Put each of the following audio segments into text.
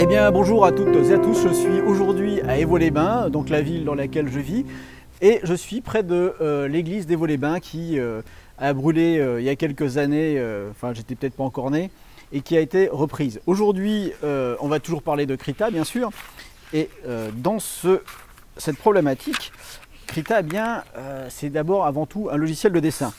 bien, bonjour à toutes et à tous, je suis aujourd'hui à Évaux-les-Bains, donc la ville dans laquelle je vis, et je suis près de l'église d'Évaux-les-Bains qui a brûlé il y a quelques années, enfin j'étais peut-être pas encore né, et qui a été reprise. Aujourd'hui, on va toujours parler de Krita, bien sûr, et dans cette problématique, Krita, eh bien, c'est d'abord avant tout un logiciel de dessin.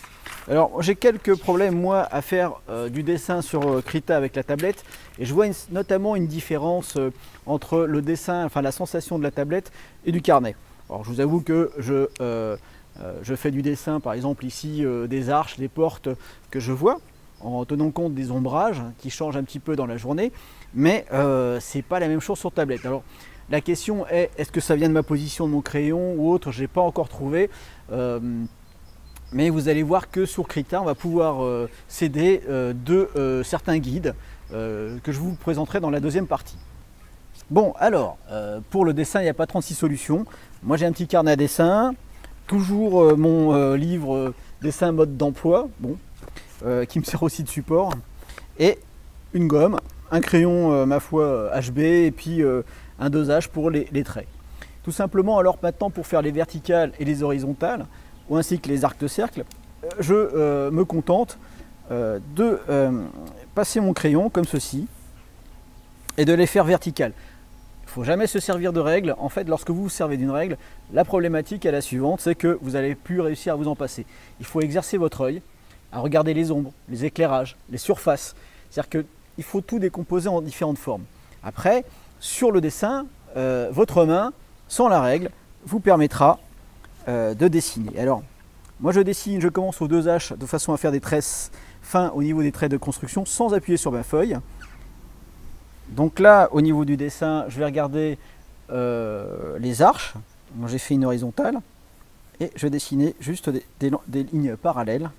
Alors j'ai quelques problèmes moi à faire du dessin sur Krita avec la tablette et je vois notamment une différence entre le dessin, enfin la sensation de la tablette et du carnet. Alors je vous avoue que je fais du dessin par exemple ici des arches, des portes que je vois en tenant compte des ombrages qui changent un petit peu dans la journée, mais c'est pas la même chose sur tablette. Alors la question est-ce que ça vient de ma position de mon crayon ou autre, je n'ai pas encore trouvé. Mais vous allez voir que sur Krita, on va pouvoir s'aider de certains guides que je vous présenterai dans la deuxième partie. Bon, alors, pour le dessin, il n'y a pas 36 solutions. Moi, j'ai un petit carnet à dessin, toujours mon livre dessin mode d'emploi, bon, qui me sert aussi de support, et une gomme, un crayon, ma foi, HB, et puis un dosage pour les traits. Tout simplement, alors maintenant, pour faire les verticales et les horizontales, ou ainsi que les arcs de cercle, je me contente de passer mon crayon comme ceci et de les faire verticales. Il ne faut jamais se servir de règles. En fait, lorsque vous vous servez d'une règle, la problématique est la suivante, c'est que vous n'allez plus réussir à vous en passer. Il faut exercer votre œil à regarder les ombres, les éclairages, les surfaces. C'est-à-dire qu'il faut tout décomposer en différentes formes. Après, sur le dessin, votre main, sans la règle, vous permettra de dessiner. Alors, moi je dessine, je commence au 2H de façon à faire des traits fins au niveau des traits de construction sans appuyer sur ma feuille. Donc là, au niveau du dessin, je vais regarder les arches. J'ai fait une horizontale et je vais dessiner juste des lignes parallèles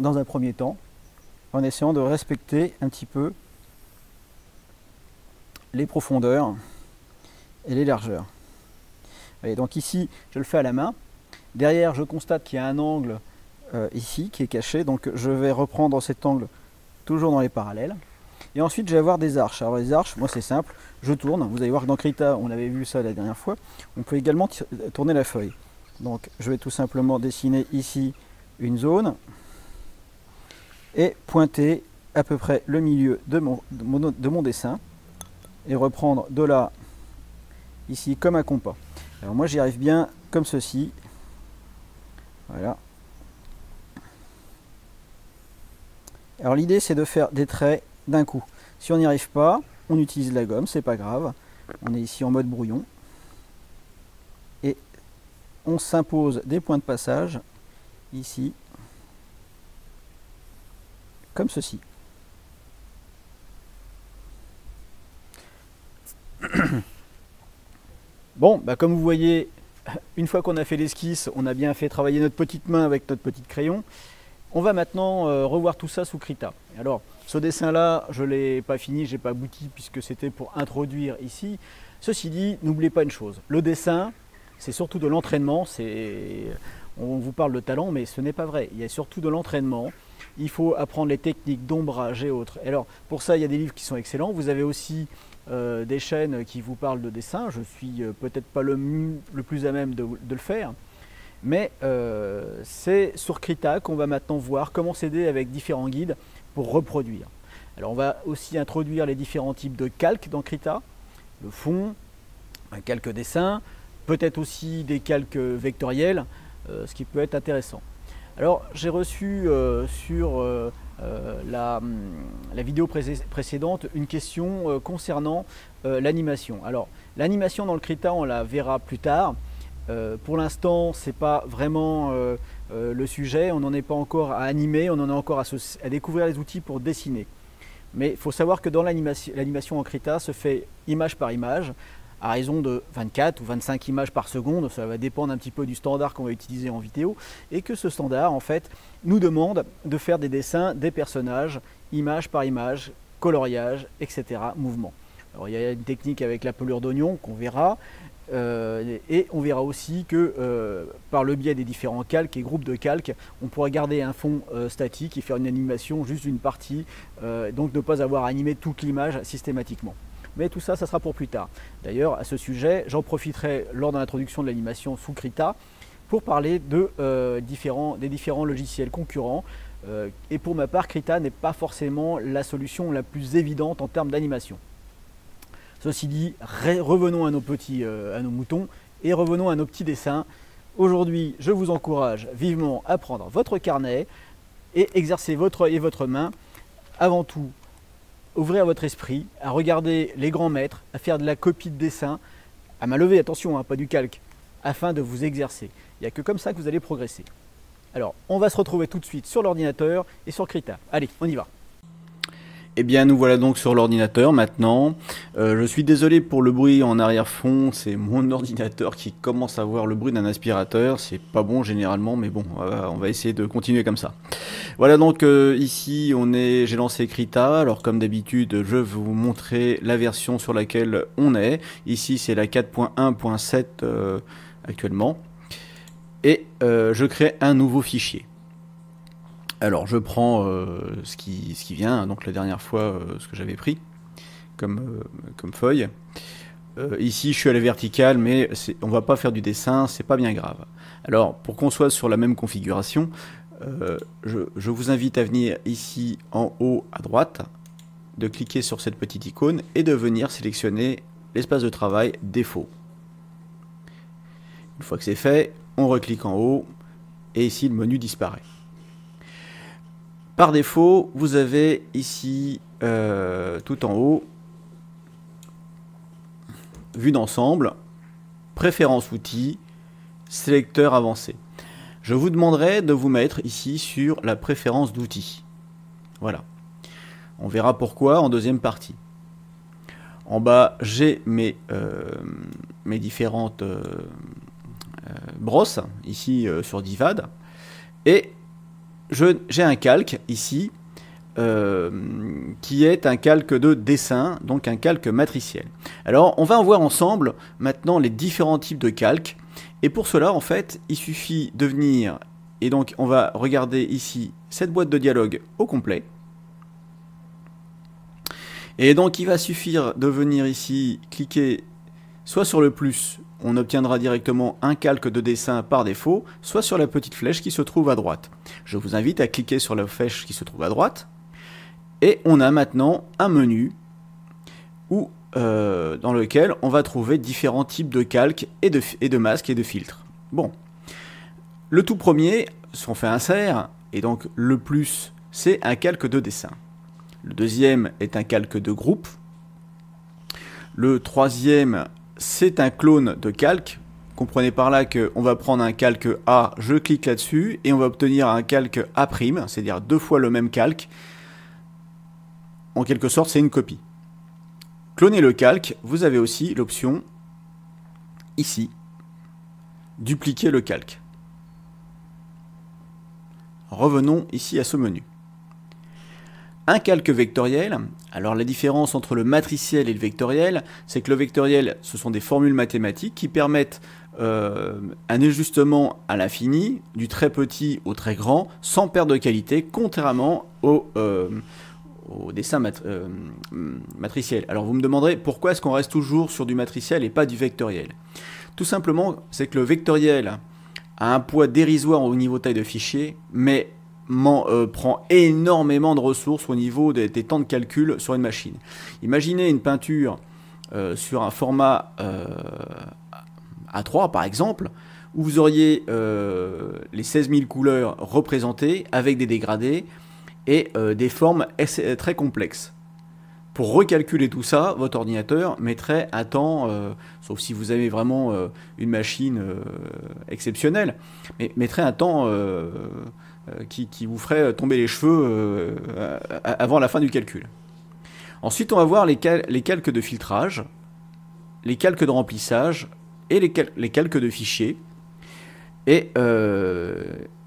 dans un premier temps, en essayant de respecter un petit peu les profondeurs et les largeurs. Et donc ici, je le fais à la main. Derrière, je constate qu'il y a un angle ici qui est caché. Donc je vais reprendre cet angle toujours dans les parallèles. Et ensuite, je vais avoir des arches. Alors les arches, moi c'est simple, je tourne. Vous allez voir que dans Krita, on avait vu ça la dernière fois. On peut également tourner la feuille. Donc je vais tout simplement dessiner ici une zone et pointer à peu près le milieu de mon dessin et reprendre de là, ici, comme un compas. Alors moi j'y arrive bien comme ceci, voilà. Alors l'idée c'est de faire des traits d'un coup. Si on n'y arrive pas, on utilise la gomme, c'est pas grave. On est ici en mode brouillon. Et on s'impose des points de passage, ici, comme ceci. Bon, bah comme vous voyez, une fois qu'on a fait l'esquisse, on a bien fait travailler notre petite main avec notre petit crayon. On va maintenant revoir tout ça sous Krita. Alors, ce dessin-là, je ne l'ai pas fini, je n'ai pas abouti puisque c'était pour introduire ici. Ceci dit, n'oubliez pas une chose, le dessin, c'est surtout de l'entraînement. On vous parle de talent, mais ce n'est pas vrai. Il y a surtout de l'entraînement. Il faut apprendre les techniques d'ombrage et autres. Alors, pour ça, il y a des livres qui sont excellents. Vous avez aussi des chaînes qui vous parlent de dessin. Je suis peut-être pas le plus à même de le faire, mais c'est sur Krita qu'on va maintenant voir comment s'aider avec différents guides pour reproduire. Alors on va aussi introduire les différents types de calques dans Krita, le fond, un calque dessin, peut-être aussi des calques vectoriels, ce qui peut être intéressant. Alors j'ai reçu sur la vidéo précédente une question concernant l'animation. Alors l'animation dans le Krita, on la verra plus tard. Pour l'instant, ce n'est pas vraiment le sujet, on n'en est pas encore à animer, on en est encore à découvrir les outils pour dessiner. Mais il faut savoir que dans l'animation en Krita se fait image par image, à raison de 24 ou 25 images par seconde, ça va dépendre un petit peu du standard qu'on va utiliser en vidéo, et que ce standard en fait nous demande de faire des dessins des personnages, image par image, coloriage, etc., mouvement. Alors il y a une technique avec la pelure d'oignon qu'on verra, Et on verra aussi que par le biais des différents calques et groupes de calques, on pourra garder un fond statique et faire une animation juste d'une partie, donc ne pas avoir animé toute l'image systématiquement. Mais tout ça, ça sera pour plus tard. D'ailleurs, à ce sujet, j'en profiterai lors de l'introduction de l'animation sous Krita pour parler des différents logiciels concurrents. Et pour ma part, Krita n'est pas forcément la solution la plus évidente en termes d'animation. Ceci dit, revenons à nos moutons et revenons à nos petits dessins. Aujourd'hui, je vous encourage vivement à prendre votre carnet et exercer votre œil et votre main. Avant tout, ouvrir votre esprit, à regarder les grands maîtres, à faire de la copie de dessin, à main levée, attention, hein, pas du calque, afin de vous exercer. Il n'y a que comme ça que vous allez progresser. Alors, on va se retrouver tout de suite sur l'ordinateur et sur Krita. Allez, on y va. Eh bien, nous voilà donc sur l'ordinateur maintenant. Je suis désolé pour le bruit en arrière-fond, c'est mon ordinateur qui commence à avoir le bruit d'un aspirateur. C'est pas bon généralement, mais bon, on va essayer de continuer comme ça. Voilà donc ici, j'ai lancé Krita. Alors comme d'habitude, je vais vous montrer la version sur laquelle on est. Ici, c'est la 4.1.7 actuellement. Et je crée un nouveau fichier. Alors je prends ce qui vient, donc la dernière fois ce que j'avais pris comme feuille. Ici je suis à la verticale, mais on va pas faire du dessin, c'est pas bien grave. Alors pour qu'on soit sur la même configuration, je vous invite à venir ici en haut à droite, de cliquer sur cette petite icône et de venir sélectionner l'espace de travail défaut. Une fois que c'est fait, on reclique en haut et ici le menu disparaît. Par défaut, vous avez ici, tout en haut, vue d'ensemble, préférences outils, sélecteur avancé. Je vous demanderai de vous mettre ici sur la préférence d'outils. Voilà. On verra pourquoi en deuxième partie. En bas, j'ai mes différentes brosses, ici sur Divad, et j'ai un calque ici qui est un calque de dessin, donc un calque matriciel. Alors on va voir ensemble maintenant les différents types de calques, et pour cela en fait il suffit de venir, et donc on va regarder ici cette boîte de dialogue au complet, et donc il va suffire de venir ici cliquer soit sur le plus, on obtiendra directement un calque de dessin par défaut, soit sur la petite flèche qui se trouve à droite. Je vous invite à cliquer sur la flèche qui se trouve à droite, et on a maintenant un menu dans lequel on va trouver différents types de calques et de masques et de filtres. Bon, le tout premier, on fait insert, et donc le plus, c'est un calque de dessin. Le deuxième est un calque de groupe. Le troisième, c'est un clone de calque. Comprenez par là qu'on va prendre un calque A, je clique là-dessus, et on va obtenir un calque A', c'est-à-dire deux fois le même calque. En quelque sorte, c'est une copie. Cloner le calque, vous avez aussi l'option, ici, dupliquer le calque. Revenons ici à ce menu. Un calque vectoriel, alors la différence entre le matriciel et le vectoriel, c'est que le vectoriel, ce sont des formules mathématiques qui permettent un ajustement à l'infini, du très petit au très grand, sans perte de qualité, contrairement au dessin matriciel. Alors vous me demanderez pourquoi est-ce qu'on reste toujours sur du matriciel et pas du vectoriel. Tout simplement, c'est que le vectoriel a un poids dérisoire au niveau taille de fichier, mais prend énormément de ressources au niveau des temps de calcul sur une machine. Imaginez une peinture sur un format A3 par exemple, où vous auriez les 16 000 couleurs représentées avec des dégradés et des formes très complexes. Pour recalculer tout ça, votre ordinateur mettrait un temps, sauf si vous avez vraiment une machine exceptionnelle, mais mettrait un temps qui vous ferait tomber les cheveux avant la fin du calcul. Ensuite, on va voir les calques de filtrage, les calques de remplissage et les calques de fichiers. Et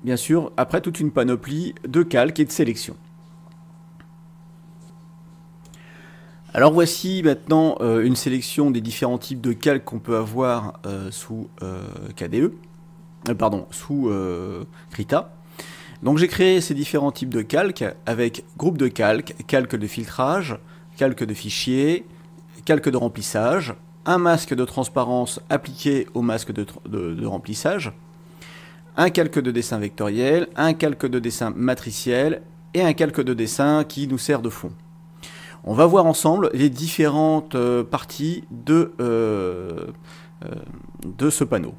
bien sûr, après toute une panoplie de calques et de sélection. Alors voici maintenant une sélection des différents types de calques qu'on peut avoir sous KDE, sous Krita. Donc j'ai créé ces différents types de calques avec groupe de calques, calque de filtrage, calque de fichier, calque de remplissage, un masque de transparence appliqué au masque de remplissage, un calque de dessin vectoriel, un calque de dessin matriciel et un calque de dessin qui nous sert de fond. On va voir ensemble les différentes parties de ce panneau.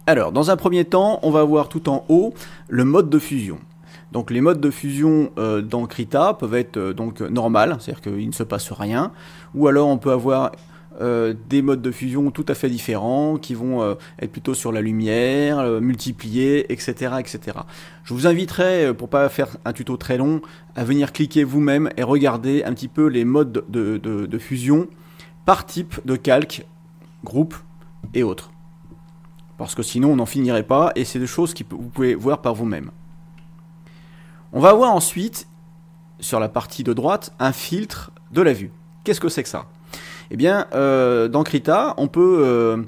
Alors, dans un premier temps, on va voir tout en haut le mode de fusion. Donc les modes de fusion dans Krita peuvent être donc normal, c'est-à-dire qu'il ne se passe rien, ou alors on peut avoir des modes de fusion tout à fait différents qui vont être plutôt sur la lumière, multipliés, etc., etc. Je vous inviterai, pour pas faire un tuto très long, à venir cliquer vous-même et regarder un petit peu les modes de fusion par type de calque, groupe et autres. Parce que sinon on n'en finirait pas et c'est des choses que vous pouvez voir par vous-même. On va voir ensuite, sur la partie de droite, un filtre de la vue. Qu'est-ce que c'est que ça? Eh bien, dans Krita, on peut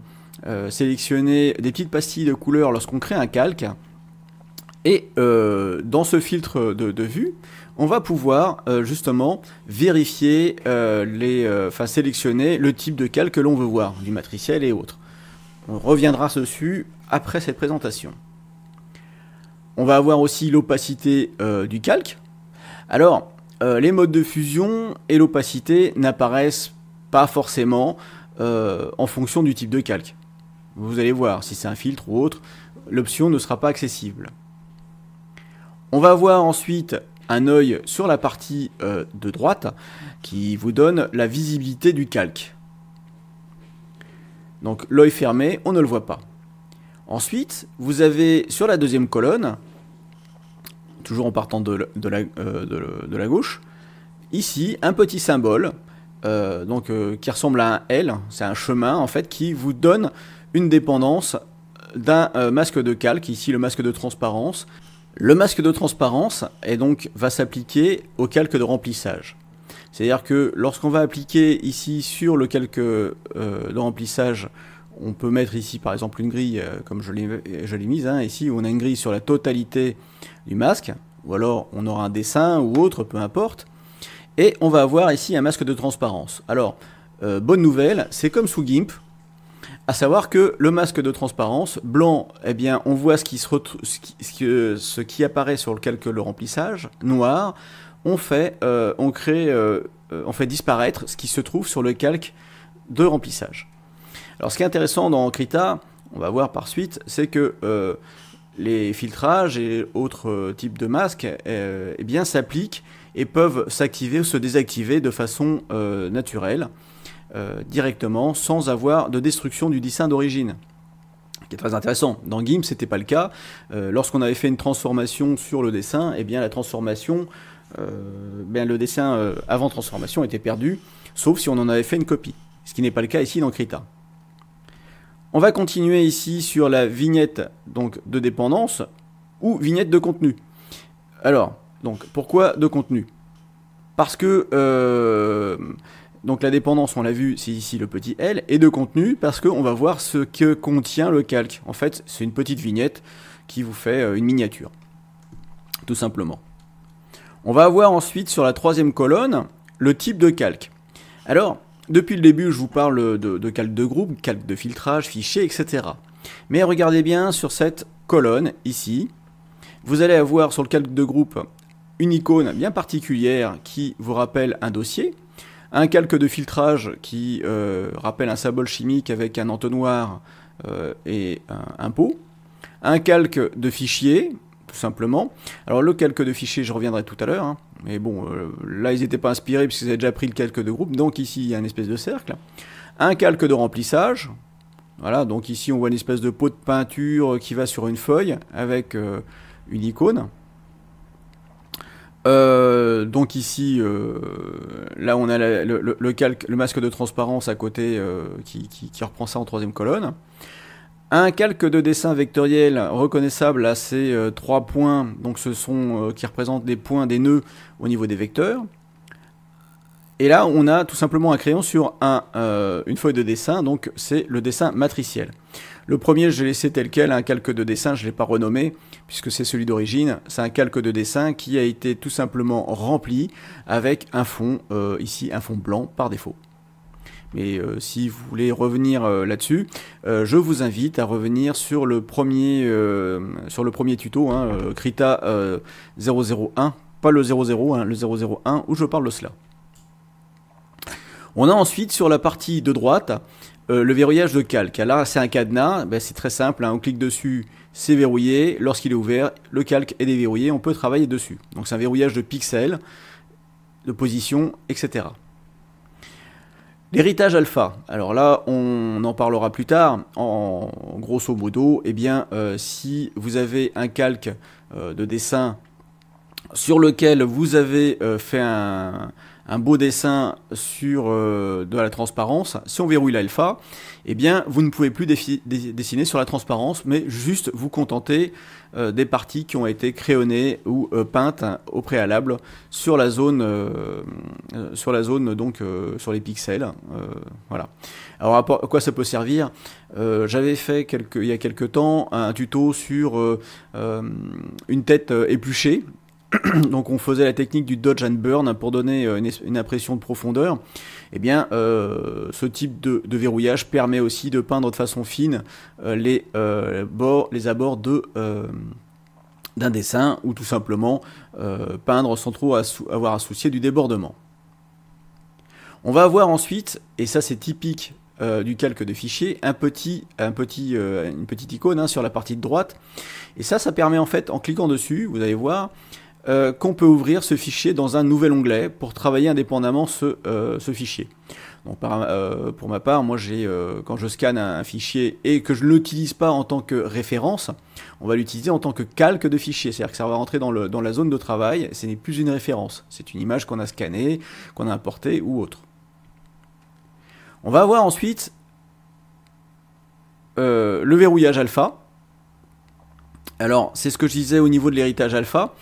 sélectionner des petites pastilles de couleurs lorsqu'on crée un calque. Et dans ce filtre de vue, on va pouvoir justement vérifier, sélectionner le type de calque que l'on veut voir, du matriciel et autres. On reviendra dessus après cette présentation. On va avoir aussi l'opacité du calque. Alors, les modes de fusion et l'opacité n'apparaissent pas forcément en fonction du type de calque. Vous allez voir, si c'est un filtre ou autre, l'option ne sera pas accessible. On va avoir ensuite un œil sur la partie de droite qui vous donne la visibilité du calque. Donc l'œil fermé, on ne le voit pas. Ensuite, vous avez sur la deuxième colonne, toujours en partant de la gauche, ici un petit symbole qui ressemble à un L, c'est un chemin en fait qui vous donne une dépendance d'un masque de calque, ici le masque de transparence. Le masque de transparence va s'appliquer au calque de remplissage. C'est-à-dire que lorsqu'on va appliquer ici sur le calque de remplissage, on peut mettre ici par exemple une grille comme je l'ai mise, hein, ici on a une grille sur la totalité du masque, ou alors on aura un dessin ou autre, peu importe, et on va avoir ici un masque de transparence. Alors, bonne nouvelle, c'est comme sous GIMP, à savoir que le masque de transparence, blanc, eh bien on voit ce qui apparaît sur le calque de remplissage, noir, on fait disparaître ce qui se trouve sur le calque de remplissage. Alors ce qui est intéressant dans Krita, on va voir par suite, c'est que les filtrages et autres types de masques eh bien s'appliquent et peuvent s'activer ou se désactiver de façon naturelle, directement, sans avoir de destruction du dessin d'origine. Qui est très intéressant. Dans GIMP, ce n'était pas le cas. Lorsqu'on avait fait une transformation sur le dessin, eh bien la transformation, le dessin avant transformation était perdu, sauf si on en avait fait une copie. Ce qui n'est pas le cas ici dans Krita. On va continuer ici sur la vignette donc, de dépendance ou vignette de contenu. Alors, donc, pourquoi de contenu? Parce que donc la dépendance, on l'a vu, c'est ici le petit L, et de contenu, parce qu'on va voir ce que contient le calque. En fait, c'est une petite vignette qui vous fait une miniature, tout simplement. On va avoir ensuite sur la troisième colonne le type de calque. Alors, depuis le début, je vous parle de calque de groupe, calque de filtrage, fichier, etc. Mais regardez bien sur cette colonne ici, vous allez avoir sur le calque de groupe une icône bien particulière qui vous rappelle un dossier, un calque de filtrage qui rappelle un symbole chimique avec un entonnoir et un pot, un calque de fichier, tout simplement. Alors le calque de fichier, je reviendrai tout à l'heure, hein. Mais bon, là ils n'étaient pas inspirés puisqu'ils avaient déjà pris le calque de groupe, donc ici il y a une espèce de cercle. Un calque de remplissage, voilà, donc ici on voit une espèce de pot de peinture qui va sur une feuille avec une icône. Donc ici, là on a le calque, le masque de transparence à côté qui reprend ça en troisième colonne. Un calque de dessin vectoriel reconnaissable à ces 3 points, donc ce sont qui représentent des points, des nœuds au niveau des vecteurs. Et là, on a tout simplement un crayon sur une feuille de dessin, donc c'est le dessin matriciel. Le premier, je l'ai laissé tel quel, un calque de dessin, je ne l'ai pas renommé, puisque c'est celui d'origine. C'est un calque de dessin qui a été tout simplement rempli avec un fond, ici un fond blanc par défaut. Mais si vous voulez revenir là-dessus, je vous invite à revenir sur le premier tuto, hein, Krita 001, pas le 00, hein, le 001, où je parle de cela. On a ensuite sur la partie de droite le verrouillage de calque. Là, c'est un cadenas, ben, c'est très simple, hein, on clique dessus, c'est verrouillé. Lorsqu'il est ouvert, le calque est déverrouillé, on peut travailler dessus. Donc c'est un verrouillage de pixels, de position, etc. L'héritage alpha, alors là on en parlera plus tard, en grosso modo, eh bien, si vous avez un calque de dessin sur lequel vous avez fait un beau dessin sur de la transparence, si on verrouille l'alpha, eh bien vous ne pouvez plus dessiner sur la transparence, mais juste vous contenter des parties qui ont été crayonnées ou peintes au préalable sur la zone, donc sur les pixels. Voilà. Alors à quoi ça peut servir? J'avais fait il y a quelques temps un tuto sur une tête épluchée. Donc on faisait la technique du dodge and burn pour donner une impression de profondeur. Eh bien, ce type de verrouillage permet aussi de peindre de façon fine les abords d'un dessin, ou tout simplement peindre sans trop avoir à soucier du débordement. On va avoir ensuite, et ça c'est typique du calque de fichier, une petite icône, hein, sur la partie de droite. Et ça permet en fait, en cliquant dessus, vous allez voir, qu'on peut ouvrir ce fichier dans un nouvel onglet pour travailler indépendamment ce fichier. Donc pour ma part, moi quand je scanne un fichier et que je ne l'utilise pas en tant que référence, on va l'utiliser en tant que calque de fichier. C'est-à-dire que ça va rentrer dans la zone de travail, ce n'est plus une référence. C'est une image qu'on a scannée, qu'on a importée ou autre. On va avoir ensuite le verrouillage alpha. Alors c'est ce que je disais au niveau de l'héritage alpha.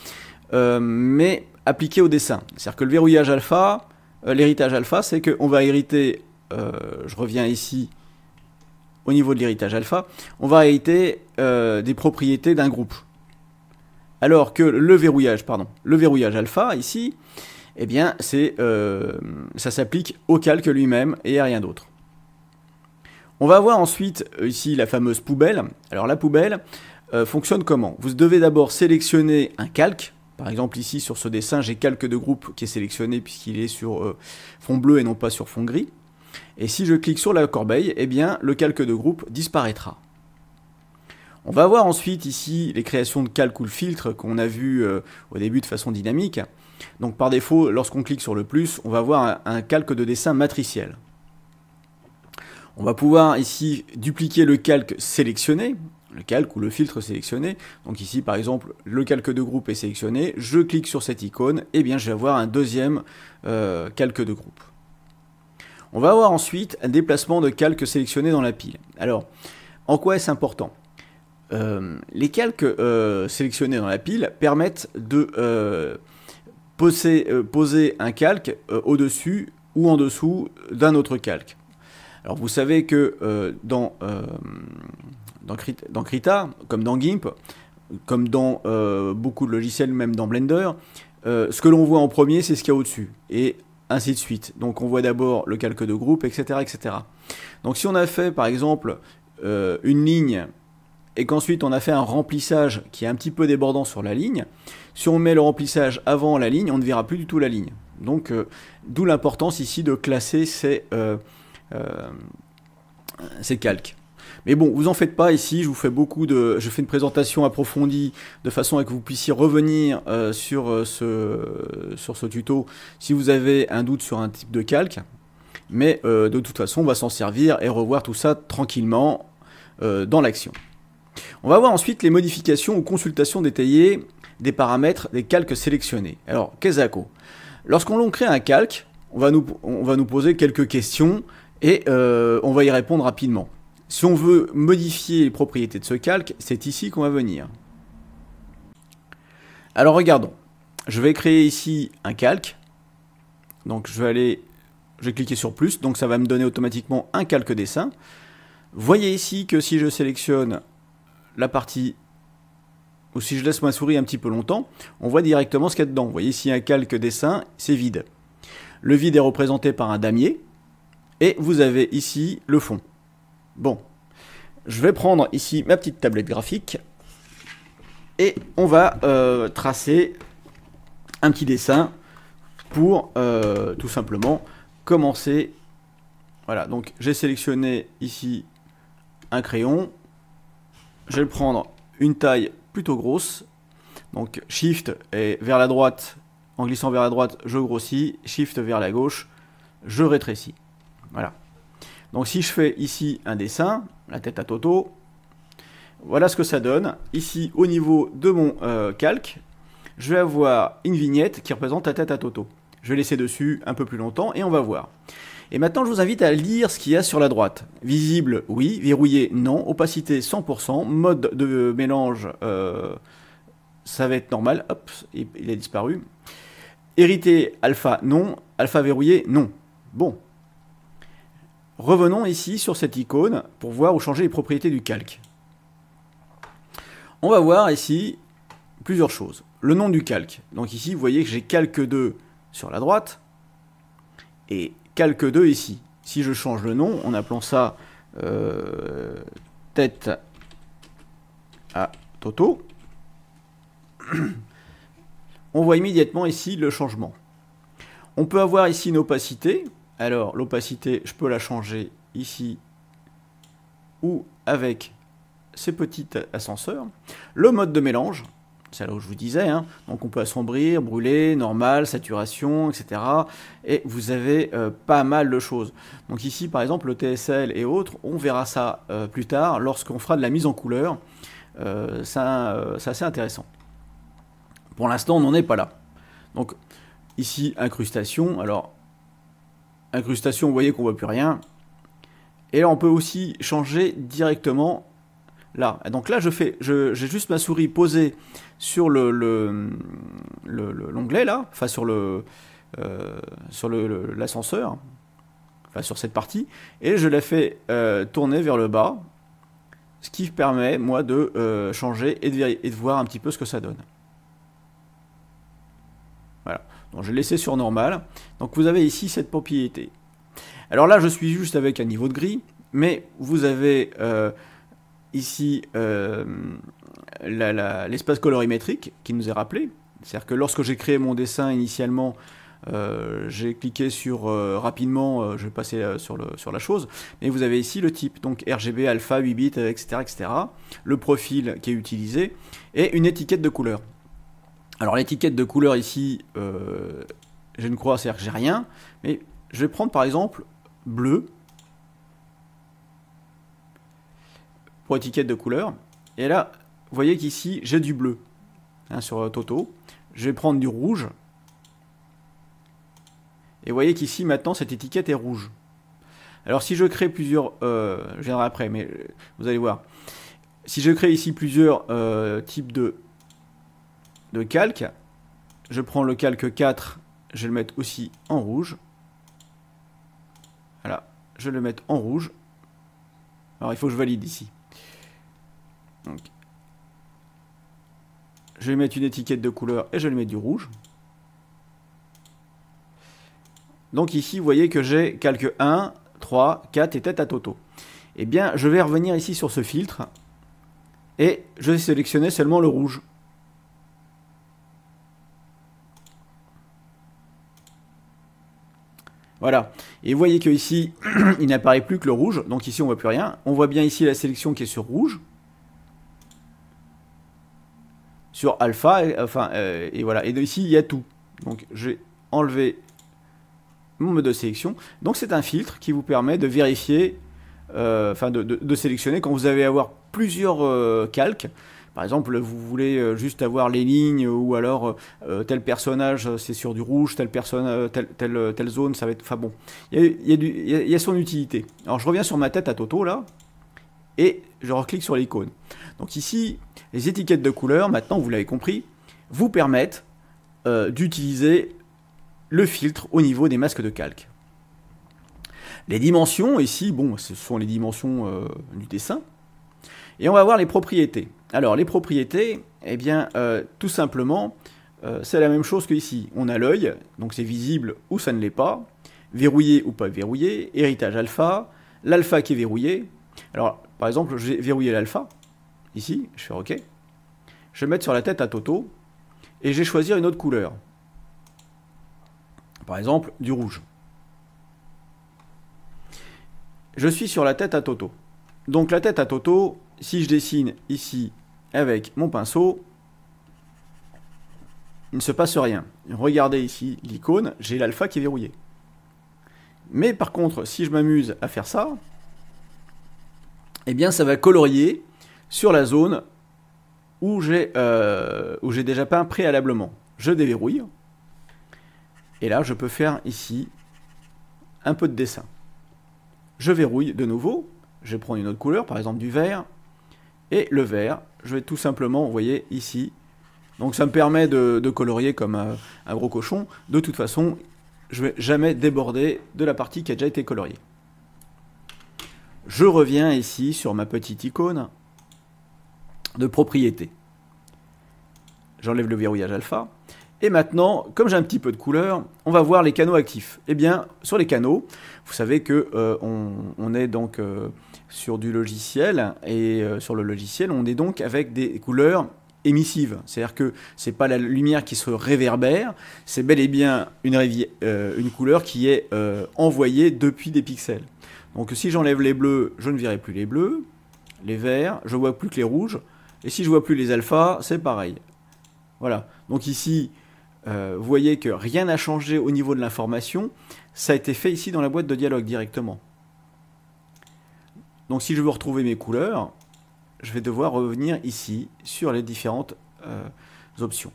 Mais appliqué au dessin. C'est-à-dire que le verrouillage alpha, l'héritage alpha, c'est qu'on va hériter, je reviens ici au niveau de l'héritage alpha, on va hériter des propriétés d'un groupe. Alors que le verrouillage alpha, ici, eh bien, ça s'applique au calque lui-même et à rien d'autre. On va voir ensuite ici la fameuse poubelle. Alors la poubelle fonctionne comment? Vous devez d'abord sélectionner un calque. Par exemple ici sur ce dessin, j'ai calque de groupe qui est sélectionné puisqu'il est sur fond bleu et non pas sur fond gris. Et si je clique sur la corbeille, eh bien le calque de groupe disparaîtra. On va voir ensuite ici les créations de calque ou le filtre qu'on a vu au début de façon dynamique. Donc par défaut, lorsqu'on clique sur le plus, on va voir un calque de dessin matriciel. On va pouvoir ici dupliquer le calque sélectionné, le calque ou le filtre sélectionné. Donc ici par exemple le calque de groupe est sélectionné, je clique sur cette icône, et bien je vais avoir un deuxième calque de groupe. On va avoir ensuite un déplacement de calque sélectionné dans la pile. Alors en quoi est-ce important? Les calques sélectionnés dans la pile permettent de poser un calque au-dessus ou en dessous d'un autre calque. Alors vous savez que dans Krita, comme dans GIMP, comme dans beaucoup de logiciels, même dans Blender, ce que l'on voit en premier, c'est ce qu'il y a au-dessus, et ainsi de suite. Donc on voit d'abord le calque de groupe, etc., etc. Donc si on a fait, par exemple, une ligne, et qu'ensuite on a fait un remplissage qui est un petit peu débordant sur la ligne, si on met le remplissage avant la ligne, on ne verra plus du tout la ligne. Donc d'où l'importance ici de classer ces calques. Mais bon, vous en faites pas ici, je fais une présentation approfondie de façon à que vous puissiez revenir sur ce tuto si vous avez un doute sur un type de calque. Mais de toute façon, on va s'en servir et revoir tout ça tranquillement dans l'action. On va voir ensuite les modifications ou consultations détaillées des paramètres des calques sélectionnés. Alors, qu'est-ce que c'est? Lorsqu'on crée un calque, on va nous poser quelques questions et on va y répondre rapidement. Si on veut modifier les propriétés de ce calque, c'est ici qu'on va venir. Alors regardons, je vais créer ici un calque. Donc je vais cliquer sur plus, donc ça va me donner automatiquement un calque dessin. Voyez ici que si je sélectionne la partie, ou si je laisse ma souris un petit peu longtemps, on voit directement ce qu'il y a dedans. Vous voyez ici un calque dessin, c'est vide. Le vide est représenté par un damier, et vous avez ici le fond. Bon, je vais prendre ici ma petite tablette graphique, et on va tracer un petit dessin pour tout simplement commencer. Voilà, donc j'ai sélectionné ici un crayon, je vais le prendre une taille plutôt grosse, donc Shift et vers la droite, en glissant vers la droite je grossis, Shift vers la gauche je rétrécis. Voilà, donc si je fais ici un dessin, la tête à Toto, voilà ce que ça donne. Ici au niveau de mon calque, je vais avoir une vignette qui représente la tête à Toto. Je vais laisser dessus un peu plus longtemps et on va voir. Et maintenant, je vous invite à lire ce qu'il y a sur la droite. Visible, oui. Verrouillé, non. Opacité, 100%. Mode de mélange, ça va être normal. Hop, il a disparu. Hérité, alpha, non. Alpha verrouillé, non. Bon. Revenons ici sur cette icône pour voir ou changer les propriétés du calque. On va voir ici plusieurs choses. Le nom du calque. Donc ici, vous voyez que j'ai calque 2 sur la droite et calque 2 ici. Si je change le nom, en appelant ça tête à Toto, on voit immédiatement ici le changement. On peut avoir ici une opacité. Alors l'opacité, je peux la changer ici ou avec ces petits ascenseurs. Le mode de mélange, c'est là où je vous disais, hein. Donc on peut assombrir, brûler, normal, saturation, etc. Et vous avez pas mal de choses. Donc ici par exemple le TSL et autres, on verra ça plus tard lorsqu'on fera de la mise en couleur. C'est assez intéressant. Pour l'instant on n'en est pas là. Donc ici incrustation, alors incrustation vous voyez qu'on voit plus rien. Et là on peut aussi changer directement là. Donc là j'ai juste ma souris posée sur l'onglet là, enfin sur l'ascenseur, enfin sur cette partie, et je la fais tourner vers le bas, ce qui permet moi de changer et de voir un petit peu ce que ça donne. Voilà, donc je l'ai laissé sur normal. Donc vous avez ici cette propriété. Alors là je suis juste avec un niveau de gris, mais vous avez ici l'espace colorimétrique qui nous est rappelé. C'est-à-dire que lorsque j'ai créé mon dessin initialement, j'ai cliqué sur rapidement, je vais passer sur la chose, mais vous avez ici le type, donc RGB, alpha, 8 bits, etc., etc., le profil qui est utilisé, et une étiquette de couleur. Alors l'étiquette de couleur ici, j'ai une croix, c'est-à-dire que j'ai rien, mais je vais prendre par exemple bleu, pour étiquette de couleur, et là, vous voyez qu'ici, j'ai du bleu, hein, sur Toto, je vais prendre du rouge, et vous voyez qu'ici, maintenant, cette étiquette est rouge. Alors si je crée plusieurs, je viendrai après, mais vous allez voir, si je crée ici plusieurs types de calques, je prends le calque 4, je vais le mettre aussi en rouge, voilà, je vais le mettre en rouge, alors il faut que je valide ici. Donc, je vais mettre une étiquette de couleur et je vais mettre du rouge. Donc ici, vous voyez que j'ai calque 1, 3, 4 et tête à Toto. Eh bien, je vais revenir ici sur ce filtre et je vais sélectionner seulement le rouge. Voilà, et vous voyez que ici, il n'apparaît plus que le rouge, donc ici on ne voit plus rien. On voit bien ici la sélection qui est sur rouge. Sur alpha, et voilà, et ici il y a tout. Donc j'ai enlevé mon mode de sélection. Donc c'est un filtre qui vous permet de vérifier, de sélectionner quand vous allez avoir plusieurs calques. Par exemple, vous voulez juste avoir les lignes, ou alors tel personnage c'est sur du rouge, telle zone, ça va être... Enfin bon, il y a son utilité. Alors je reviens sur ma tête à Toto là, et je reclique sur l'icône. Donc ici, les étiquettes de couleurs, maintenant vous l'avez compris, vous permettent d'utiliser le filtre au niveau des masques de calque. Les dimensions, ici, bon, ce sont les dimensions du dessin. Et on va voir les propriétés. Alors, les propriétés, eh bien, tout simplement, c'est la même chose que ici. On a l'œil, donc c'est visible ou ça ne l'est pas. Verrouillé ou pas verrouillé. Héritage alpha. L'alpha qui est verrouillé. Alors, par exemple, je vais verrouiller l'alpha. Ici, je fais OK. Je vais mettre sur la tête à Toto. Et je vais choisir une autre couleur. Par exemple, du rouge. Je suis sur la tête à Toto. Donc la tête à Toto, si je dessine ici avec mon pinceau, il ne se passe rien. Regardez ici l'icône, j'ai l'alpha qui est verrouillé. Mais par contre, si je m'amuse à faire ça, eh bien ça va colorier sur la zone où j'ai déjà peint préalablement. Je déverrouille. Et là, je peux faire ici un peu de dessin. Je verrouille de nouveau. Je vais prendre une autre couleur, par exemple du vert. Et le vert, je vais tout simplement, vous voyez, ici. Donc ça me permet de colorier comme un gros cochon. De toute façon, je ne vais jamais déborder de la partie qui a déjà été coloriée. Je reviens ici sur ma petite icône de propriété. J'enlève le verrouillage alpha. Et maintenant, comme j'ai un petit peu de couleur, on va voir les canaux actifs. Eh bien, sur les canaux, vous savez que on est donc sur du logiciel, et sur le logiciel, on est donc avec des couleurs émissives. C'est-à-dire que c'est pas la lumière qui se réverbère, c'est bel et bien une couleur qui est envoyée depuis des pixels. Donc si j'enlève les bleus, je ne verrai plus les bleus, les verts, je vois plus que les rouges, et si je vois plus les alphas, c'est pareil. Voilà. Donc ici, vous voyez que rien n'a changé au niveau de l'information. Ça a été fait ici dans la boîte de dialogue directement. Donc si je veux retrouver mes couleurs, je vais devoir revenir ici sur les différentes options.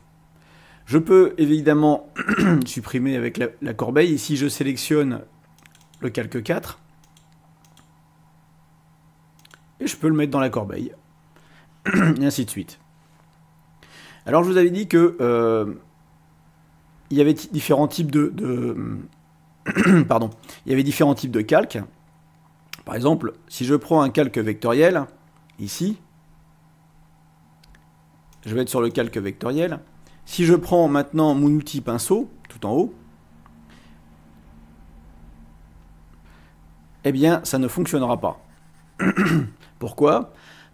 Je peux évidemment supprimer avec la corbeille. Ici, je sélectionne le calque 4. Et je peux le mettre dans la corbeille. Et ainsi de suite. Alors je vous avais dit que il y avait différents types pardon, il y avait différents types de calques. Par exemple, si je prends un calque vectoriel, ici, je vais être sur le calque vectoriel. Si je prends maintenant mon outil pinceau, tout en haut, eh bien, ça ne fonctionnera pas. Pourquoi?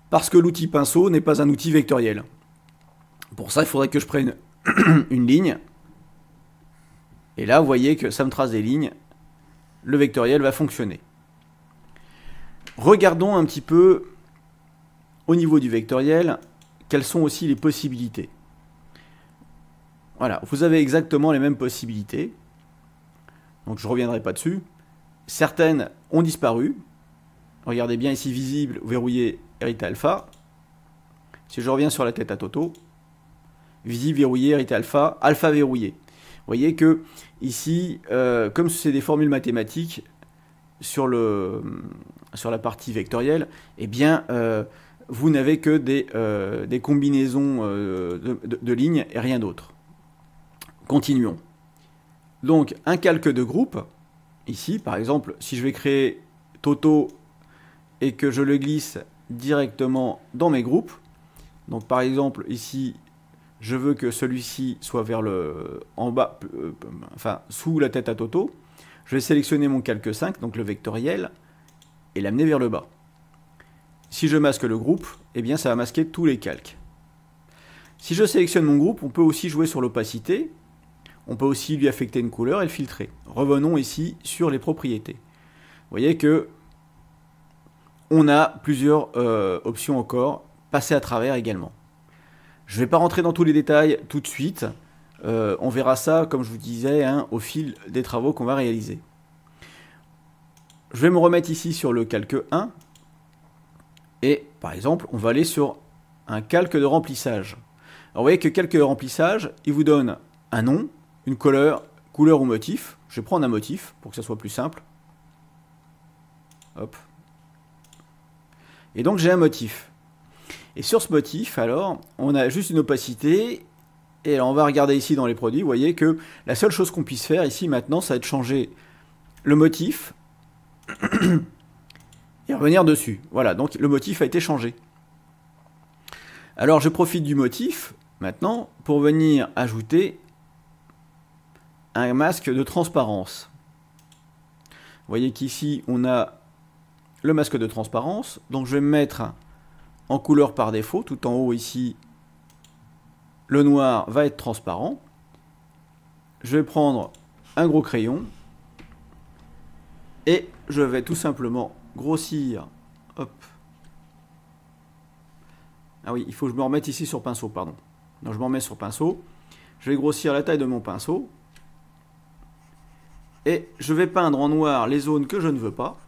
Parce que l'outil pinceau n'est pas un outil vectoriel. Pour ça, il faudrait que je prenne une ligne. Et là, vous voyez que ça me trace des lignes. Le vectoriel va fonctionner. Regardons un petit peu au niveau du vectoriel, quelles sont aussi les possibilités. Voilà, vous avez exactement les mêmes possibilités. Donc je ne reviendrai pas dessus. Certaines ont disparu. Regardez bien ici, visible, verrouillé, hérité alpha. Si je reviens sur la tête à Toto, visible, verrouillé, hérité alpha, alpha verrouillé. Vous voyez que ici, comme c'est des formules mathématiques sur la partie vectorielle, eh bien, vous n'avez que des combinaisons de lignes et rien d'autre. Continuons. Donc, un calque de groupe, ici, par exemple, si je vais créer Toto et que je le glisse directement dans mes groupes, donc par exemple, ici, je veux que celui-ci soit vers en bas, enfin, sous la tête à Toto. Je vais sélectionner mon calque 5, donc le vectoriel, et l'amener vers le bas. Si je masque le groupe, eh bien, ça va masquer tous les calques. Si je sélectionne mon groupe, on peut aussi jouer sur l'opacité. On peut aussi lui affecter une couleur et le filtrer. Revenons ici sur les propriétés. Vous voyez que on a plusieurs options encore, passer à travers également. Je ne vais pas rentrer dans tous les détails tout de suite. On verra ça, comme je vous disais, hein, au fil des travaux qu'on va réaliser. Je vais me remettre ici sur le calque 1. Et par exemple, on va aller sur un calque de remplissage. Alors vous voyez que calque de remplissage, il vous donne un nom, une couleur ou motif. Je vais prendre un motif pour que ça soit plus simple. Hop. Et donc j'ai un motif. Et sur ce motif, alors, on a juste une opacité. Et alors on va regarder ici dans les produits, vous voyez que la seule chose qu'on puisse faire ici maintenant, ça va être changer le motif et revenir dessus. Voilà, donc le motif a été changé. Alors je profite du motif maintenant pour venir ajouter un masque de transparence. Vous voyez qu'ici on a le masque de transparence, donc je vais me mettre en couleur par défaut, tout en haut ici. Le noir va être transparent. Je vais prendre un gros crayon et je vais tout simplement grossir. Hop. Ah oui, il faut que je me remette ici sur pinceau, pardon. Donc je me remets sur pinceau. Je vais grossir la taille de mon pinceau. Et je vais peindre en noir les zones que je ne veux pas.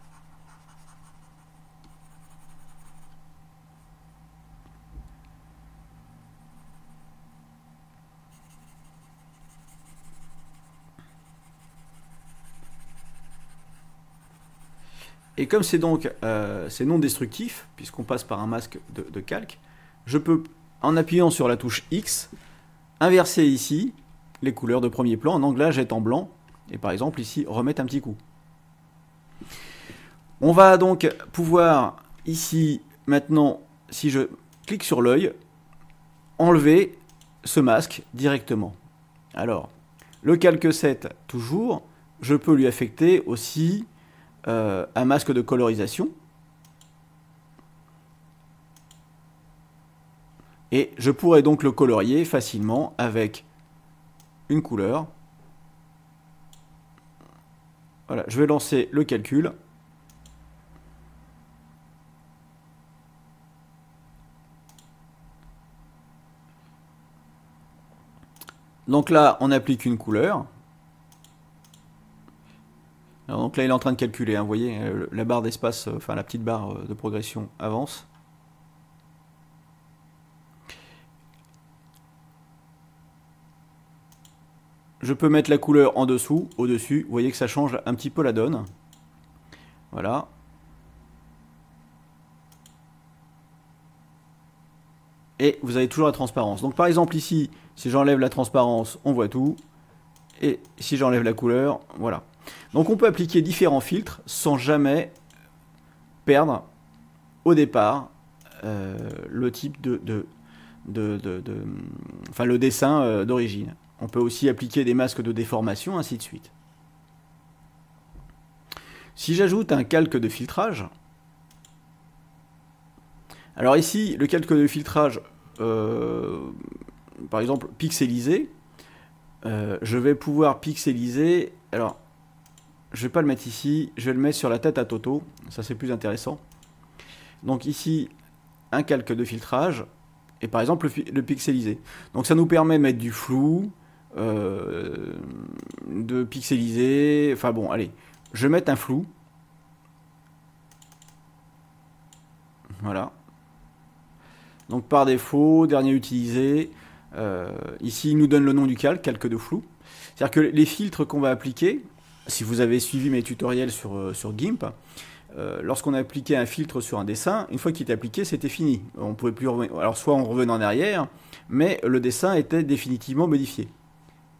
Et comme c'est donc c'est non destructif, puisqu'on passe par un masque de calque, je peux, en appuyant sur la touche X, inverser ici les couleurs de premier plan. En anglage est en blanc. Et par exemple ici, remettre un petit coup. On va donc pouvoir ici, maintenant, si je clique sur l'œil, enlever ce masque directement. Alors, le calque 7, toujours, je peux lui affecter aussi un masque de colorisation. Et je pourrais donc le colorier facilement avec une couleur. Voilà, je vais lancer le calcul. Donc là, on applique une couleur. Alors donc là, il est en train de calculer, hein, vous voyez, la barre d'espace, enfin la petite barre de progression avance. Je peux mettre la couleur en dessous, au-dessus. Vous voyez que ça change un petit peu la donne. Voilà. Et vous avez toujours la transparence. Donc par exemple ici, si j'enlève la transparence, on voit tout. Et si j'enlève la couleur, voilà. Donc on peut appliquer différents filtres sans jamais perdre au départ le type enfin le dessin d'origine. On peut aussi appliquer des masques de déformation, ainsi de suite. Si j'ajoute un calque de filtrage, alors ici, le calque de filtrage, par exemple, pixelisé, je vais pouvoir pixeliser, alors, je ne vais pas le mettre ici, je vais le mettre sur la tête à Toto, ça c'est plus intéressant. Donc ici, un calque de filtrage, et par exemple le pixeliser. Donc ça nous permet de mettre du flou, de pixeliser, enfin bon, allez, je vais mettre un flou. Voilà. Donc par défaut, dernier utilisé, ici il nous donne le nom du calque de flou. C'est-à-dire que les filtres qu'on va appliquer, si vous avez suivi mes tutoriels sur GIMP, lorsqu'on a appliqué un filtre sur un dessin, une fois qu'il était appliqué, c'était fini. On pouvait plus revenir. Alors soit on revenait en arrière, mais le dessin était définitivement modifié.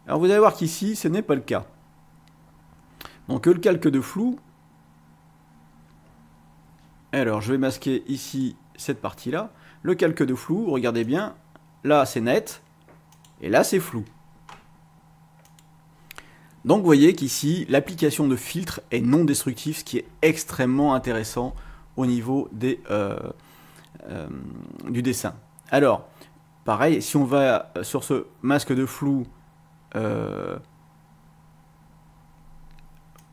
Alors vous allez voir qu'ici, ce n'est pas le cas. Donc le calque de flou, alors je vais masquer ici cette partie-là. Le calque de flou, regardez bien, là c'est net, et là c'est flou. Donc vous voyez qu'ici, l'application de filtre est non destructive, ce qui est extrêmement intéressant au niveau du dessin. Alors, pareil, si on va sur ce masque de flou,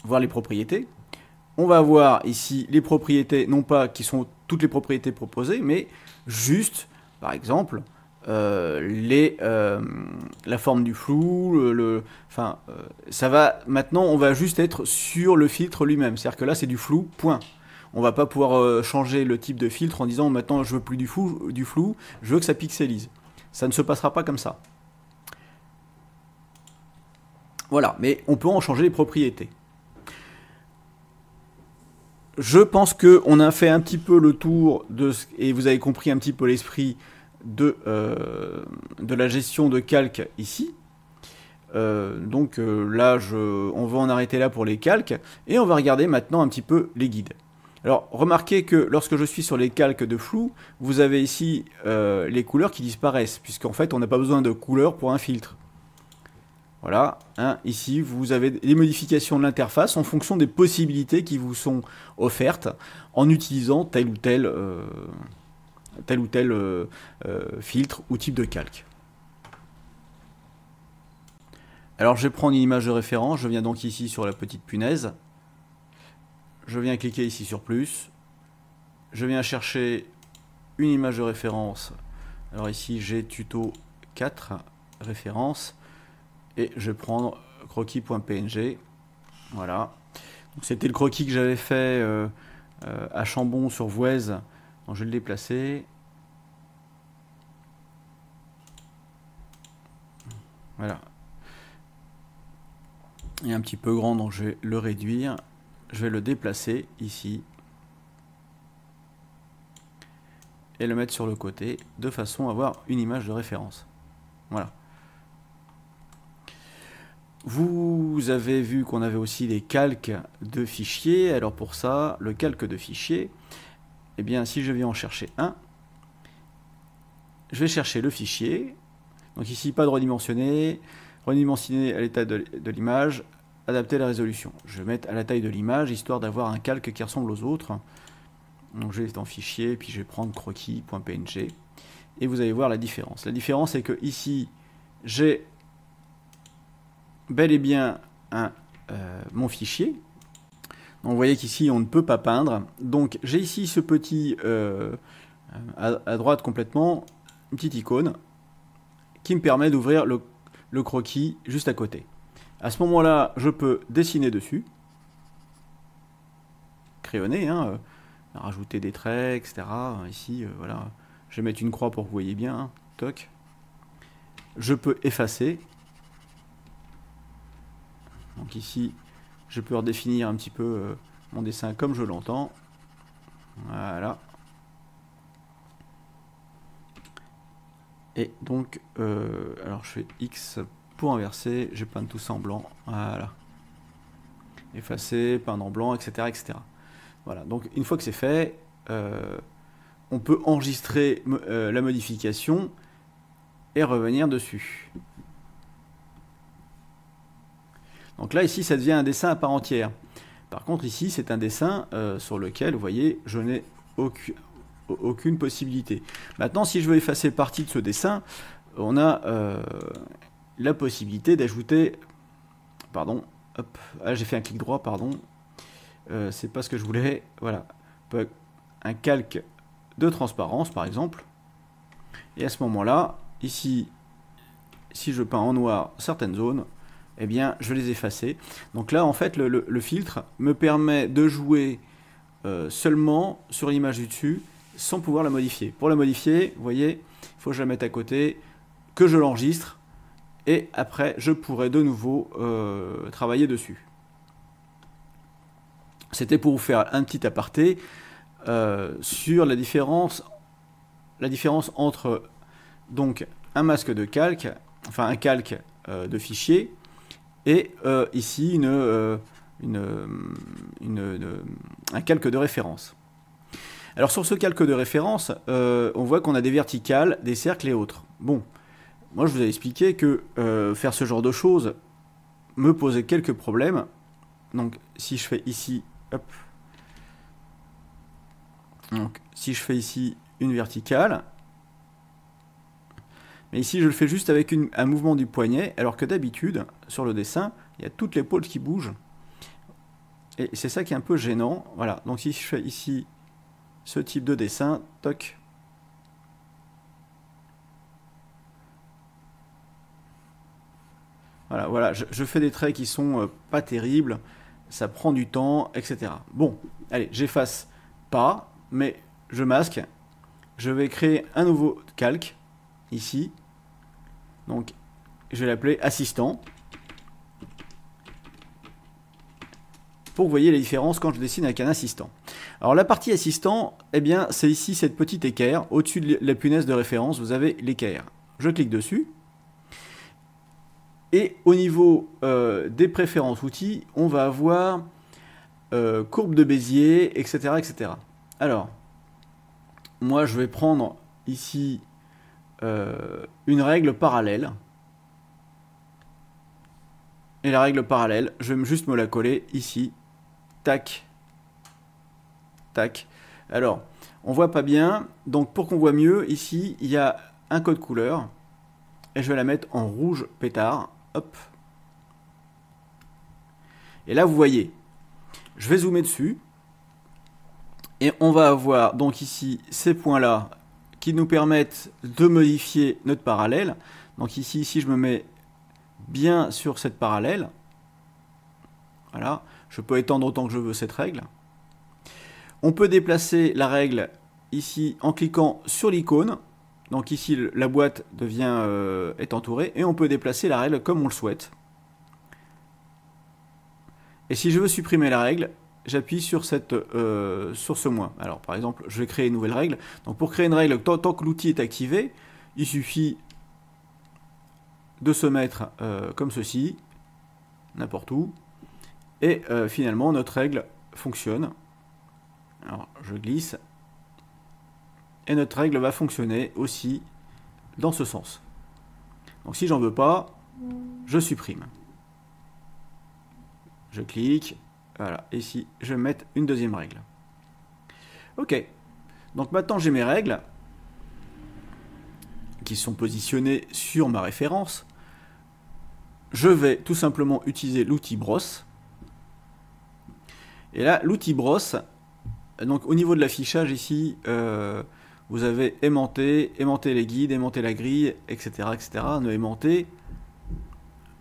voir les propriétés, on va voir ici les propriétés, non pas qui sont toutes les propriétés proposées, mais juste, par exemple, la forme du flou, ça va, maintenant on va juste être sur le filtre lui-même, c'est-à-dire que là c'est du flou, point. On va pas pouvoir changer le type de filtre en disant maintenant je veux plus du flou, je veux que ça pixelise. Ça ne se passera pas comme ça. Voilà, mais on peut en changer les propriétés. je pense qu'on a fait un petit peu le tour et vous avez compris un petit peu l'esprit de la gestion de calque ici. Là, on va en arrêter là pour les calques et on va regarder maintenant un petit peu les guides. Alors, remarquez que lorsque je suis sur les calques de flou, vous avez ici les couleurs qui disparaissent, puisqu'en fait, on n'a pas besoin de couleurs pour un filtre. Voilà, hein, ici, vous avez les modifications de l'interface en fonction des possibilités qui vous sont offertes en utilisant tel ou tel filtre ou type de calque. Alors, je vais prendre une image de référence. Je viens donc ici sur la petite punaise. Je viens cliquer ici sur plus. Je viens chercher une image de référence. Alors ici, j'ai tuto 4 références. Et je vais prendre croquis.png. Voilà. C'était le croquis que j'avais fait à Chambon sur Voueize. Donc je vais le déplacer. Voilà. Il est un petit peu grand, donc je vais le réduire. Je vais le déplacer ici. Et le mettre sur le côté, de façon à avoir une image de référence. Voilà. Vous avez vu qu'on avait aussi les calques de fichiers. Alors pour ça, le calque de fichier, eh bien si je viens en chercher un, je vais chercher le fichier. Donc ici, pas de redimensionner à l'état de l'image, adapter la résolution. Je vais mettre à la taille de l'image, histoire d'avoir un calque qui ressemble aux autres. Donc je vais dans fichier, puis je vais prendre croquis.png. Et vous allez voir la différence. La différence, c'est que ici, j'ai bel et bien mon fichier. Donc vous voyez qu'ici on ne peut pas peindre. Donc j'ai ici ce petit à droite complètement, une petite icône qui me permet d'ouvrir le croquis juste à côté. À ce moment-là, je peux dessiner dessus, crayonner, hein, rajouter des traits, etc. Ici, voilà, je vais mettre une croix pour que vous voyez bien. Hein, toc. Je peux effacer. Donc ici, je peux redéfinir un petit peu mon dessin comme je l'entends. Voilà. Et donc, alors je fais X pour inverser, je peins tout ça en blanc. Voilà. Effacer, peindre en blanc, etc., etc. Voilà. Donc une fois que c'est fait, on peut enregistrer la modification et revenir dessus. Donc là, ici, ça devient un dessin à part entière. Par contre, ici, c'est un dessin sur lequel, vous voyez, je n'ai aucune possibilité. Maintenant, si je veux effacer partie de ce dessin, on a la possibilité d'ajouter... Pardon, hop, ah, j'ai fait un clic droit, pardon. C'est pas ce que je voulais. Voilà, un calque de transparence, par exemple. Et à ce moment-là, ici, si je peins en noir certaines zones, eh bien, je vais les effacer. Donc là, en fait, le filtre me permet de jouer seulement sur l'image du dessus, sans pouvoir la modifier. Pour la modifier, vous voyez, il faut que je la mette à côté, que je l'enregistre, et après, je pourrai de nouveau travailler dessus. C'était pour vous faire un petit aparté sur la différence entre donc un masque de calque, enfin un calque de fichier, et ici un calque de référence. Alors sur ce calque de référence, on voit qu'on a des verticales, des cercles et autres. Bon, moi je vous ai expliqué que faire ce genre de choses me posait quelques problèmes. Donc si je fais ici, hop, donc si je fais ici une verticale, mais ici je le fais juste avec un mouvement du poignet, alors que d'habitude, sur le dessin, il y a toute l'épaule qui bouge. Et c'est ça qui est un peu gênant. Voilà, donc si je fais ici ce type de dessin, toc. Voilà, je fais des traits qui sont pas terribles, ça prend du temps, etc. Bon, allez, j'efface pas, mais je masque. Je vais créer un nouveau calque, ici. Donc, je vais l'appeler assistant. Pour que vous voyez les différences quand je dessine avec un assistant. Alors la partie assistant, eh bien c'est ici cette petite équerre, au-dessus de la punaise de référence, vous avez l'équerre. Je clique dessus, et au niveau des préférences outils, on va avoir courbe de Bézier, etc., etc. Alors, moi je vais prendre ici une règle parallèle. Et la règle parallèle, je vais juste me la coller ici. Tac. Tac. Alors, on voit pas bien. Donc, pour qu'on voit mieux, ici, il y a un code couleur. Et je vais la mettre en rouge pétard. Hop. Et là, vous voyez. Je vais zoomer dessus. Et on va avoir donc ici ces points-là qui nous permettent de modifier notre parallèle. Donc ici, si je me mets bien sur cette parallèle, voilà, je peux étendre autant que je veux cette règle. On peut déplacer la règle ici en cliquant sur l'icône. Donc ici, la boîte est entourée et on peut déplacer la règle comme on le souhaite. Et si je veux supprimer la règle, j'appuie sur ce moins. Alors par exemple, je vais créer une nouvelle règle. Donc pour créer une règle, tant que l'outil est activé, il suffit de se mettre comme ceci, n'importe où, et finalement notre règle fonctionne. Alors je glisse, et notre règle va fonctionner aussi dans ce sens. Donc si j'en veux pas, je supprime. Je clique, voilà, et ici je vais mettre une deuxième règle. Ok, donc maintenant j'ai mes règles qui sont positionnées sur ma référence. Je vais tout simplement utiliser l'outil brosse. Et là, l'outil brosse, donc au niveau de l'affichage ici, vous avez aimanté, aimanter les guides, aimanter la grille, etc. etc. Ne aimanter,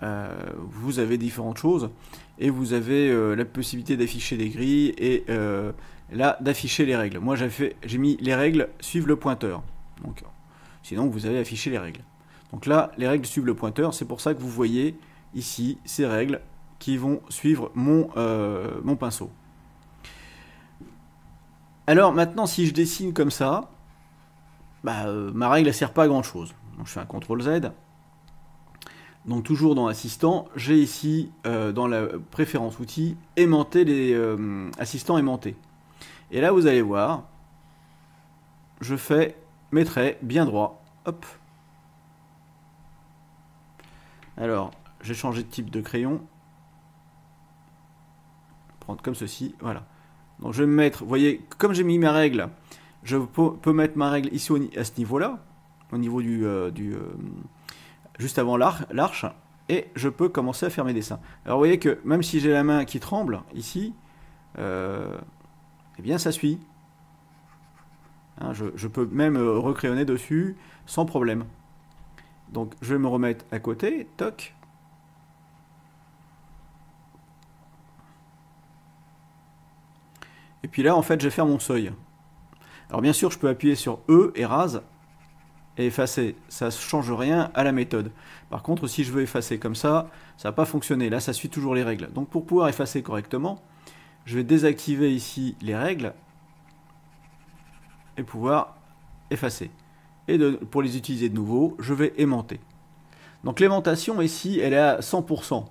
vous avez différentes choses. Et vous avez la possibilité d'afficher des grilles et là d'afficher les règles. Moi j'ai mis les règles suivent le pointeur. Donc, sinon vous avez affiché les règles. Donc là, les règles suivent le pointeur, c'est pour ça que vous voyez ici ces règles qui vont suivre mon pinceau. Alors maintenant, si je dessine comme ça, ma règle ne sert pas à grand chose. Donc je fais un CTRL Z. Donc toujours dans Assistant, j'ai ici dans la préférence outils, aimanter les assistants aimantés. Et là vous allez voir, je fais mes traits bien droits. Hop. Alors, j'ai changé de type de crayon. Prendre comme ceci, voilà. Donc je vais me mettre, vous voyez, comme j'ai mis ma règle, je peux mettre ma règle ici à ce niveau-là, au niveau juste avant l'arche, et je peux commencer à faire mes dessins. Alors vous voyez que même si j'ai la main qui tremble, ici, eh bien ça suit. Hein, je peux même recrayonner dessus sans problème. Donc je vais me remettre à côté, toc. Et puis là, en fait, je vais faire mon seuil. Alors bien sûr, je peux appuyer sur E, érase, et effacer. Ça ne change rien à la méthode. Par contre, si je veux effacer comme ça ne va pas fonctionner. Là, ça suit toujours les règles. Donc pour pouvoir effacer correctement, je vais désactiver ici les règles et pouvoir effacer. Et pour les utiliser de nouveau, je vais aimanter. Donc l'aimantation ici, elle est à 100%.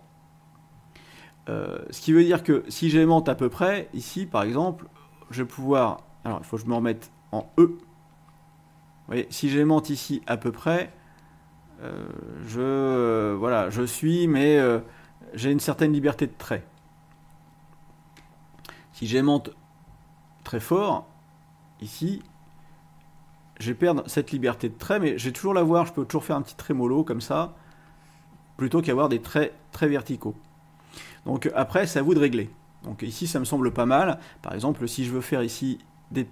Ce qui veut dire que si j'aimante à peu près, ici par exemple, je vais pouvoir... Alors il faut que je me remette en E. Vous voyez, si j'aimante ici à peu près, voilà, je suis, mais j'ai une certaine liberté de trait. Si j'aimante très fort, ici, je vais perdre cette liberté de trait, mais je vais toujours l'avoir, je peux toujours faire un petit trémolo comme ça, plutôt qu'avoir des traits très verticaux. Donc après, c'est à vous de régler. Donc ici, ça me semble pas mal. Par exemple, si je veux faire ici des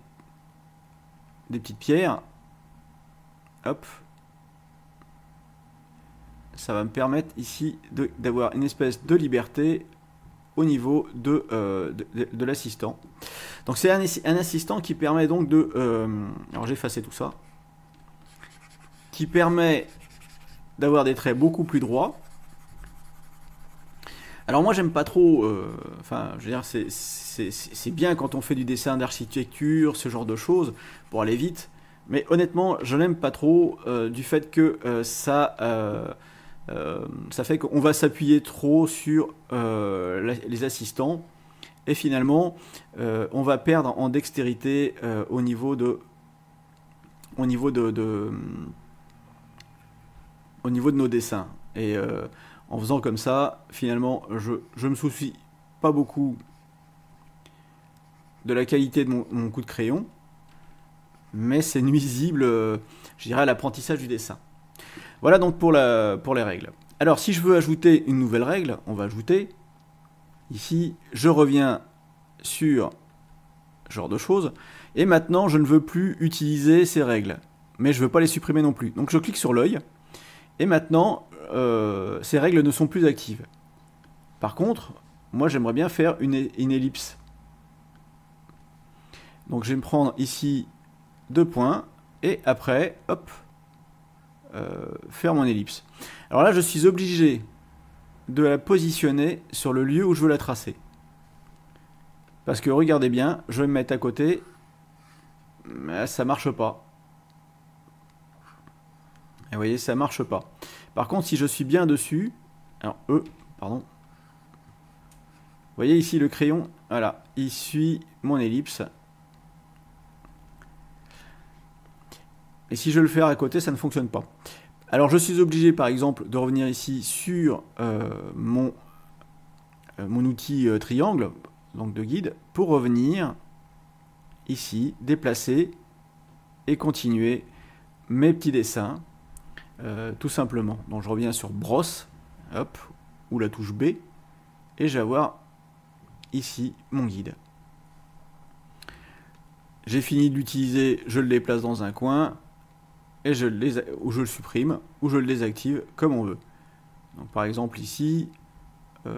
petites pierres, hop, ça va me permettre ici d'avoir une espèce de liberté au niveau de l'assistant. Donc c'est un assistant qui permet donc de... alors j'ai effacé tout ça. Qui permet d'avoir des traits beaucoup plus droits. Alors moi j'aime pas trop, enfin je veux dire c'est bien quand on fait du dessin d'architecture, ce genre de choses, pour aller vite, mais honnêtement je n'aime pas trop du fait que ça fait qu'on va s'appuyer trop sur les assistants, et finalement on va perdre en dextérité au niveau de nos dessins. Et en faisant comme ça, finalement, je me soucie pas beaucoup de la qualité de mon coup de crayon, mais c'est nuisible, je dirais, à l'apprentissage du dessin. Voilà donc pour les règles. Alors, si je veux ajouter une nouvelle règle, on va ajouter, ici, je reviens sur ce genre de choses, et maintenant, je ne veux plus utiliser ces règles, mais je ne veux pas les supprimer non plus. Donc, je clique sur l'œil, et maintenant, ces règles ne sont plus actives. Par contre, moi j'aimerais bien faire une ellipse. Donc je vais me prendre ici 2 points, et après, hop, faire mon ellipse. Alors là, je suis obligé de la positionner sur le lieu où je veux la tracer. Parce que regardez bien, je vais me mettre à côté, mais ça marche pas. Et vous voyez, ça marche pas. Par contre, si je suis bien dessus, alors pardon. Vous voyez ici le crayon, voilà, il suit mon ellipse. Et si je le fais à côté, ça ne fonctionne pas. Alors je suis obligé par exemple de revenir ici sur mon outil triangle, donc de guide, pour revenir ici, déplacer et continuer mes petits dessins. Tout simplement. Donc je reviens sur brosse, hop, ou la touche B, et je vais avoir ici mon guide. J'ai fini de l'utiliser, je le déplace dans un coin, et ou je le supprime, ou je le désactive, comme on veut. Donc par exemple ici, je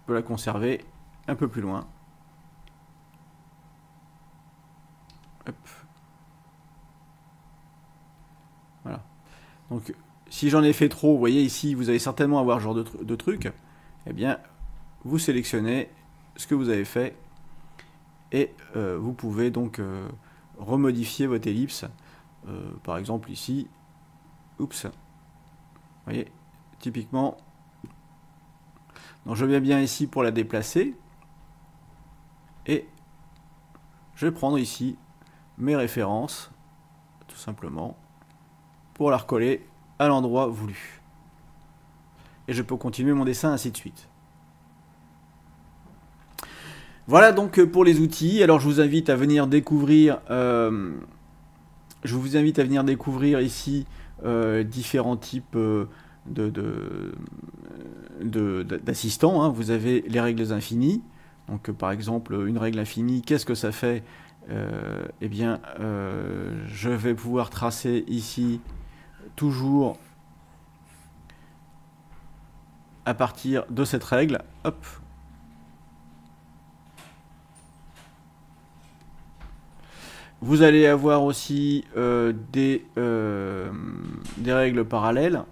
peux la conserver un peu plus loin. Hop. Voilà. Donc si j'en ai fait trop, vous voyez ici, vous allez certainement avoir ce genre de truc. Eh bien, vous sélectionnez ce que vous avez fait et vous pouvez donc remodifier votre ellipse. Par exemple ici, oups, vous voyez, typiquement. Donc je viens bien ici pour la déplacer et je vais prendre ici mes références, tout simplement, pour la recoller à l'endroit voulu. Et je peux continuer mon dessin ainsi de suite. Voilà donc pour les outils. Alors je vous invite à venir découvrir, ici différents types d'assistants, hein. Vous avez les règles infinies. Donc par exemple une règle infinie, qu'est-ce que ça fait? Eh bien je vais pouvoir tracer ici toujours à partir de cette règle. Hop. Vous allez avoir aussi des règles parallèles.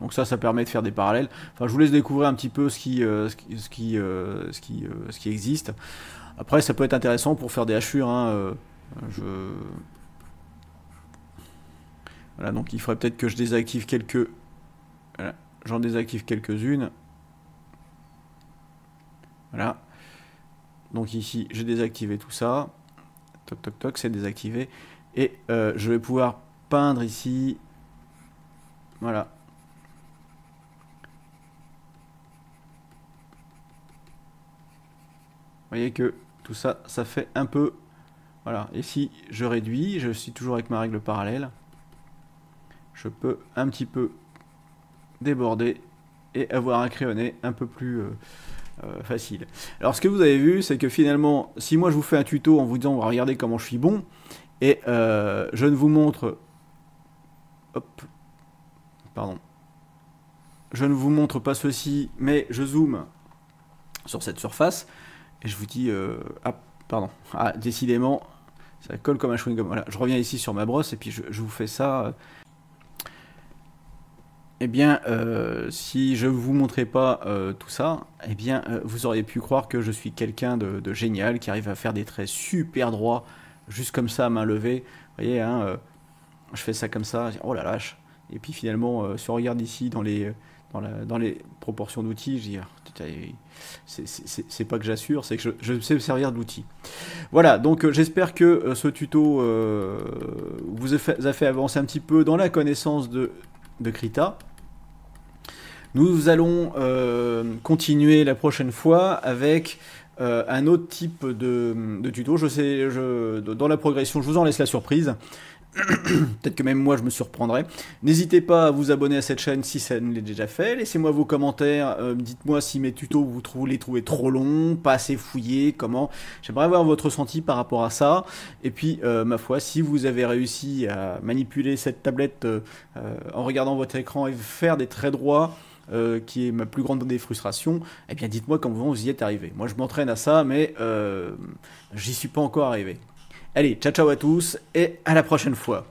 Donc ça permet de faire des parallèles. Enfin, je vous laisse découvrir un petit peu ce qui existe. Après, ça peut être intéressant pour faire des hachures, hein. Voilà, donc il faudrait peut-être que je désactive quelques... Voilà, j'en désactive quelques-unes. Voilà. Donc ici, j'ai désactivé tout ça. Toc, toc, toc, c'est désactivé. Et je vais pouvoir peindre ici. Voilà. Vous voyez que tout ça, ça fait un peu... Voilà. Et si je réduis, je suis toujours avec ma règle parallèle. Je peux un petit peu déborder et avoir un crayonné un peu plus... facile. Alors ce que vous avez vu, c'est que finalement, si moi je vous fais un tuto en vous disant regardez comment je suis bon, et je ne vous montre, hop, pardon, je ne vous montre pas ceci, mais je zoome sur cette surface. Et je vous dis, ah, pardon, ah, décidément, ça colle comme un chewing-gum. Voilà, je reviens ici sur ma brosse et puis je vous fais ça. Eh bien, si je ne vous montrais pas tout ça, eh bien, vous auriez pu croire que je suis quelqu'un de génial, qui arrive à faire des traits super droits, juste comme ça, à main levée. Vous voyez, hein, je fais ça comme ça, oh la vache. Et puis finalement, si on regarde ici dans les proportions d'outils, je dis, c'est pas que j'assure, c'est que je sais me servir d'outils. Voilà, donc j'espère que ce tuto vous a fait avancer un petit peu dans la connaissance de Krita. Nous allons continuer la prochaine fois avec un autre type de tuto. Dans la progression, je vous en laisse la surprise. Peut-être que même moi je me surprendrai. N'hésitez pas à vous abonner à cette chaîne si ça ne l'est déjà fait. Laissez-moi vos commentaires. Dites-moi si mes tutos vous les trouvez trop longs, pas assez fouillés, comment. J'aimerais avoir votre ressenti par rapport à ça. Et puis, ma foi, si vous avez réussi à manipuler cette tablette en regardant votre écran et faire des traits droits, qui est ma plus grande des frustrations, eh bien dites-moi comment vous y êtes arrivé. Moi je m'entraîne à ça, mais j'y suis pas encore arrivé. Allez, ciao ciao à tous et à la prochaine fois.